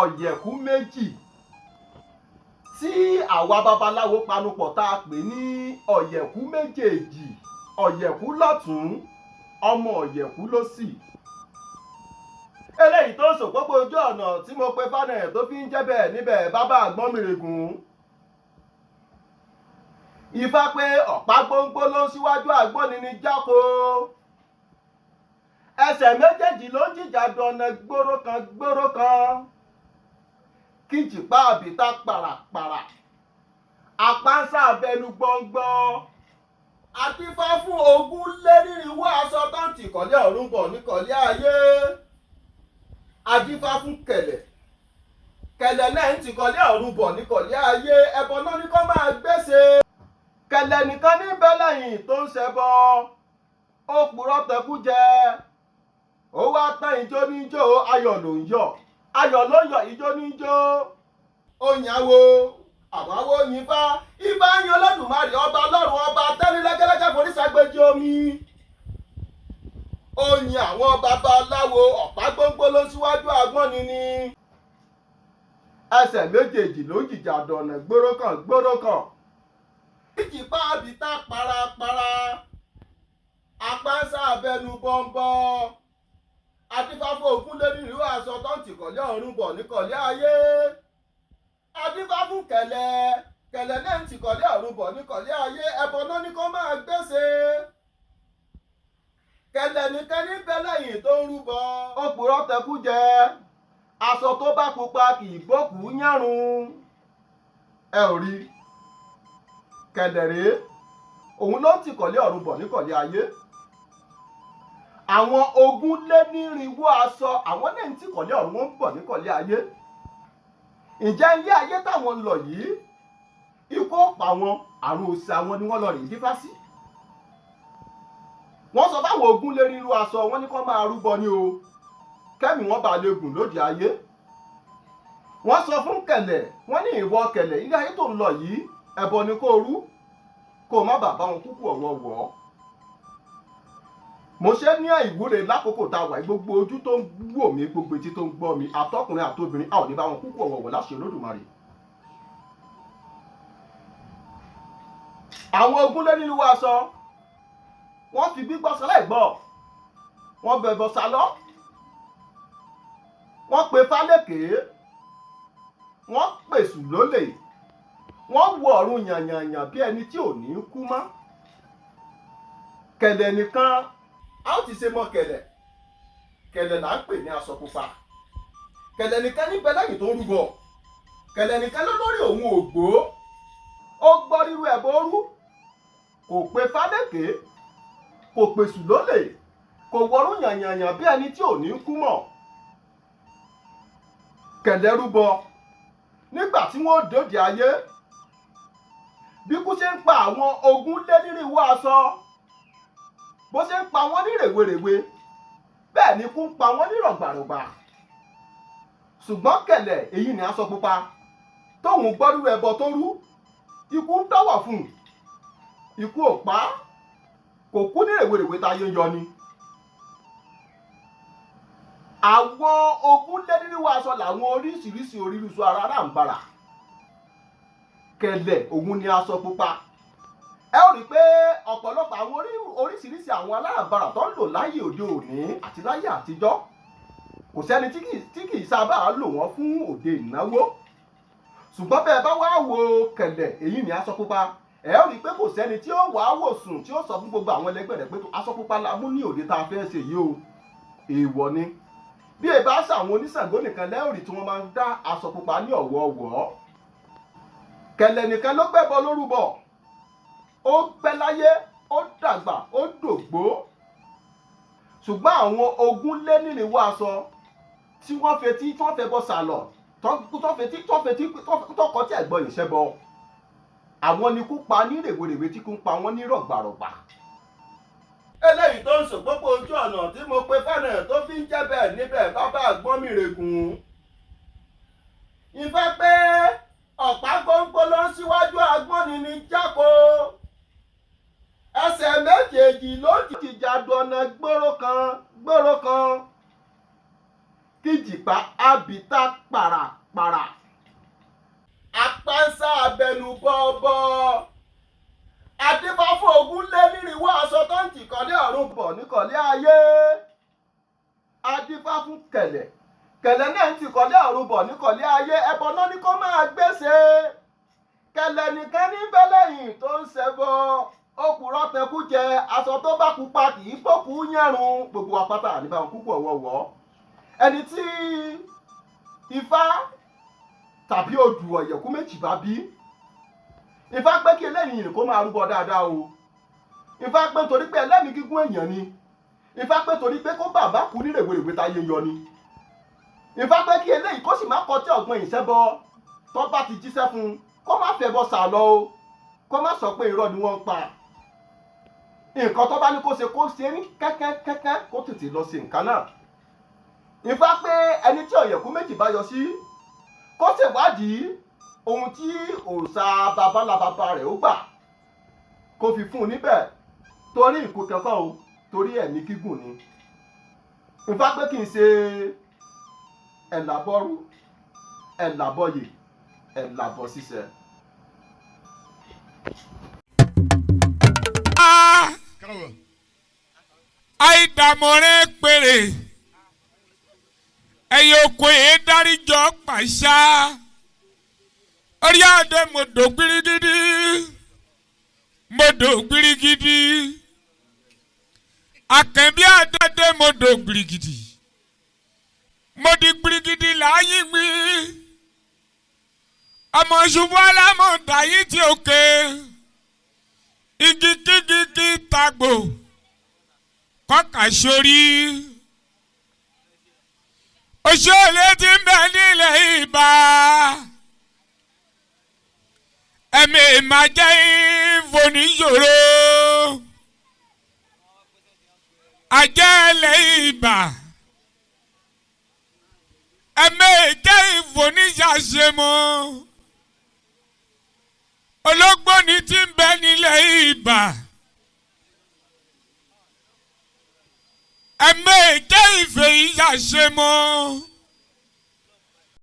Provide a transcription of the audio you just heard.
Ọ̀yẹ̀kú méjì tí àwa babaláwo panupọ̀ tá a pè ní Ọ̀yẹ̀kú méjèèjì, Ọ̀yẹ̀kú lọ́tún, ọmọ Ọ̀yẹ̀kú lósì. Eléyìí tó ń sòpópó ojú ọ̀nà tí mo pe fánẹ̀ tó fi ń jẹ́ bẹ́ẹ̀ níbẹ̀ bàbá àgbọ́nmìrègùn. Ifá pé ọ̀pá gbóngbó ló ń síwájú àgbọ́ni ní jáko. Ẹsẹ̀ méjèèjì ló ń jìjà dọ̀nà gbóró kan. Kíjìpá àbítá pàràpàrà. Apá ń sàbẹnu gbọ̀ngbọ̀n. Àtifá fún ogún lénírínwó aṣọ tó ń tìkọ̀lé ọ̀run bọ̀ níkọ̀lé ayé. Adífá fún kẹ̀lẹ̀. Kẹ̀lẹ̀ náà ń tìkọ̀lé ọ̀run bọ̀ níkọ̀lé ayé. Ẹbọ náà ní kó máa gbèsè. Kẹ̀lẹ̀ nìkan ní bẹ́lẹ̀yìn tó ń ṣẹbọ. Ó purọ́ tẹkú jẹ. Ó wá tán ijó níjó, ayọ̀ ló ń yọ̀. Ayọ̀ ló ń yọ̀, ijó níjó. Ó yàwó, àwáwó yìnbá. Ifá ń yan Olódùmarè ọba lọ́run ọba tẹ́rí lẹ́gẹ́lẹ́gẹ́ forí ságbéjì omi. Ó yin àwọn babaláwo ọ̀pá gbóngbó ló síwájú àgbọ́ni ni. Ẹsẹ̀ méjèèjì ló jìjà dọ̀nà gbóró kan. Kíjìpá àbítá parapara. Apá ń sàbẹnu bọ̀nbọ̀. Adífá fún ogún lénírínwó aṣọ tó ń tìkọ̀lé ọ̀run bọ̀ níkọ̀lé ayé. Adífá fún kẹ̀lẹ̀. Kẹ̀lẹ̀ náà ń tìkọ̀lé ọ̀run bọ̀ níkọ̀lé ayé. Ẹbọ náà ní kó máa gbèsè. Kẹ̀lẹ̀ nìkan ní bẹ́lẹ̀yìn tó ń rúbọ. Ó purọ́ tẹkú jẹ. Aṣọ tó bá pupa kì í bókù yárun. Ẹ ò rí. Kẹ̀lẹ̀ rèé. Òun ló ń tìkọ̀lé ọ̀run bọ̀ níkọ̀lé ayé. Àwọn ogún lénírínwó aṣọ àwọn náà ń tìkọ̀lé ọ̀run wọn ń bọ̀ níkọ̀lé ayé. Ǹjẹ́ ilé ayé táwọn ń lọ yìí, ikú ó pa wọn, àrùn òsì àwọn ni wọ́n lọ rìn dífá sí. Wọ́n sọ fáwọn ogún lénírínwó aṣọ wọn ní kó máa rúbọ ní o, kẹ́mi wọ́n bá lè gùn lóde ayé. Wọ́n sọ fún kẹ̀lẹ̀, wọ́n ní ìwọ kẹ̀lẹ̀, ilé ayé tó ń lọ yìí, ẹbọ ni kó rú, kó má bàa bá wọn kúkú ọ̀wọ̀ọ̀wọ̀. Mo ṣe ní ìwúre lákòókò tá a wà gbogbo ojú tó ń wò mí, gbogbo etí tó ń gbọ́ mi, àtọkùnrin àtobìnrin, a ò ní bá wọn kúkú ọ̀wọ̀ọ̀wọ̀ láṣẹ Olódùmarè. Àwọn ogún lénírínwó aṣọ wọ́n fi gbígbọ́ sọlá ìgbọ́, wọ́n bẹ̀bọ̀ sálọ́, wọ́n pe fálékè, wọ́n pèsù lólè, wọ́n wọ ọ̀run yànyànyàn bí ẹni tí ò ní kú mọ́. Kẹ̀lẹ̀ nìkan a ó ti ṣe mọ kẹ̀lẹ̀. Kẹ̀lẹ̀ là ń pè ní aṣọ pupa. Kẹ̀lẹ̀ nìkan níbẹ̀ lẹ́yìn tó ń rúbọ. Kẹ̀lẹ̀ nìkan ló lórí òun ògbó. Ó gbọ́ rírú ẹbọ rú. Kò pe fálékè, kò pèsù lólè, kò wọ̀run yànyànyàn bí ẹni tí ò ní kú mọ́. Kẹ̀lẹ̀ rúbọ nígbà tí wọ́n dòde ayé. Bí kú ṣe ń pa àwọn ogún lénírínwó aṣọ, bó ṣe ń pa wọ́n ní rèwerèwe, bẹ́ẹ̀ ni kú ń pa wọ́n ní rọ̀gbàrọ̀gbà. Ṣùgbọ́n kẹ̀lẹ̀, èyí ni aṣọ pupa, tóun gbọ́ rírú ẹbọ tó rú, ikú ń tọ́wọ̀ fún un. Ikú ò pa á, kò kú ní rèwerèwe táyé ń yọ ni. Àwọn ogún lénírínwó aṣọ làwọn oríṣiríṣi orírúsọ ara ráǹbarà. Kẹ̀lẹ̀ òun ni aṣọ pupa. Ẹ ó rí i pé ọ̀pọ̀lọpọ̀ àwọn oríṣiríṣi àwọn alárànbarà tó ń lò láyé òde òní àti láyé àtijọ́, kò sẹ́ni tí kì í sábà lò wọ́n fún òde ìnáwó. Ṣùgbọ́n bẹ́ẹ̀ bá wá wo kẹ̀lẹ̀, èyí ni aṣọ pupa, ẹ ó rí i pé kò sẹ́ni tí ó wà á wò sùn tí ó sọ fún gbogbo àwọn ẹlẹgbẹ́ rẹ̀ pé aṣọ pupa la mú ní òde tá a fẹ́ ṣe yìí o, èèwọ̀ ni. Bí ẹ bá ṣàwọn oníṣàngó nìkan lẹ́rìí tí wọ́n máa ń dá aṣọ pupa ní ọ̀wọ̀ọ̀wọ̀. Kẹ̀lẹ̀ nìkan ló gbẹ́bọ lórúbọ. Ó pẹ́ láyé, ó dàgbà, ó dògbó. Ṣùgbọ́n àwọn ogún lénírínwó aṣọ tí wọ́n fẹ́ bọ́ sàlọ̀, tọkọ tí ẹ̀gbọ́n yìí ṣẹbọ, àwọn ni kú pa ní rèwerèwe tí kú ń pa wọ́n ní rọ̀gbàrọ̀gbà. Eléyìí tó ń sòpópó ojú ọ̀nà tí mo pe fánẹ̀ tó fi ń jẹ́ bẹ́ẹ̀ níbẹ̀ bàbá àgbọ́nmìrègùn. Ifá pé ọ̀pá gbóngbó ló ń síwájú àgbọ́ni ní jáko. Ẹsẹ̀ méjèèjì ló jìjà dọ̀nà gbóró kan. Kíjìpá àbìpá àbìtá pàràpàrà apánsá abẹnú bọ́ọ̀bọ́ adébá fún ogún lé nírìnwó aṣọ tó ń tìkọ́lé ọ̀run bọ̀ níkọ̀lé ayé adébá fún kẹ̀lẹ̀ kẹ̀lẹ̀ náà ń tìkọ́lé ọ̀run bọ̀ níkọ̀lé ayé ẹbọ náà ni kó máa gbèsè kẹ̀lẹ̀ nìkan ní bẹ́lẹ́yìn tó ń ṣẹbọ òpùrọ̀ tẹkú jẹ aṣọ tó bá pupa kì í bókú yẹrun gbogbo apáta àníbàwọn púpọ̀ wọ̀wọ̀ ẹni tí ifá tàbí odù ọ̀yẹ̀kú méjì bá bí ifá pé kí eléyìí nìkó máa rúbọ dáadáa o ifá pé torí pé ẹlẹ́mìí gígùn èèyàn ni ifá pé torí pé kó bàbá kú ní rèwerèwe táyé yọ ni ifá pé kí eléyìí kó sì má kọtí ọ̀gbọ́n ìṣẹ́bọ tó bá ti jíṣẹ́ fún un kó má fẹ́ bọ́ sà lọ o kó má sọ pé irọ́ ni wọ́n ń pa nǹkan tó bá ní kó ṣe ní kẹ́kẹ́kẹ́kẹ́ kó tètè lọ sí nǹkan náà ifá pé ẹni tí ọ̀yẹ̀kú méjì bá yọ sí kó ṣèwádìí ohun tí òòṣà babalábàbà rẹ̀ ó gbà kó fi fún un níbẹ̀ torí ìkó kẹ́kọ̀ọ́ o torí ẹ̀mí gígùn ni ifá pé kì í ṣe ẹ̀làbọ̀rú ẹ̀làbọ̀yè ẹ̀làbọ̀ ṣiṣẹ́. àìdàmọ̀rẹ́ péré ẹ̀yìn oko yìí dáríjọ́ pàṣá orí àdé mọ̀dò gbirigidi akẹ́bí àdé mọ̀dò gbirigidi mọ̀dì gbirigidi láàyè gbé ọmọ ṣubú alámọ̀dá yìí tí òkè igi kíkíkí tagbo kọ́kà sórí òṣèlú ti ń bẹ nílẹ̀ Ìbà ẹ̀mí ìmàjẹ́ ìfòníyòrò àjẹ́lẹ̀ Ìbà ẹ̀mí ìjẹ́ ìfòníyàṣẹ́mọ́ ológbòní ti ń bẹ nílẹ̀ Ìbà ẹ̀mí ìjẹ́ ìfẹ́ ìyàṣẹ́mọ́.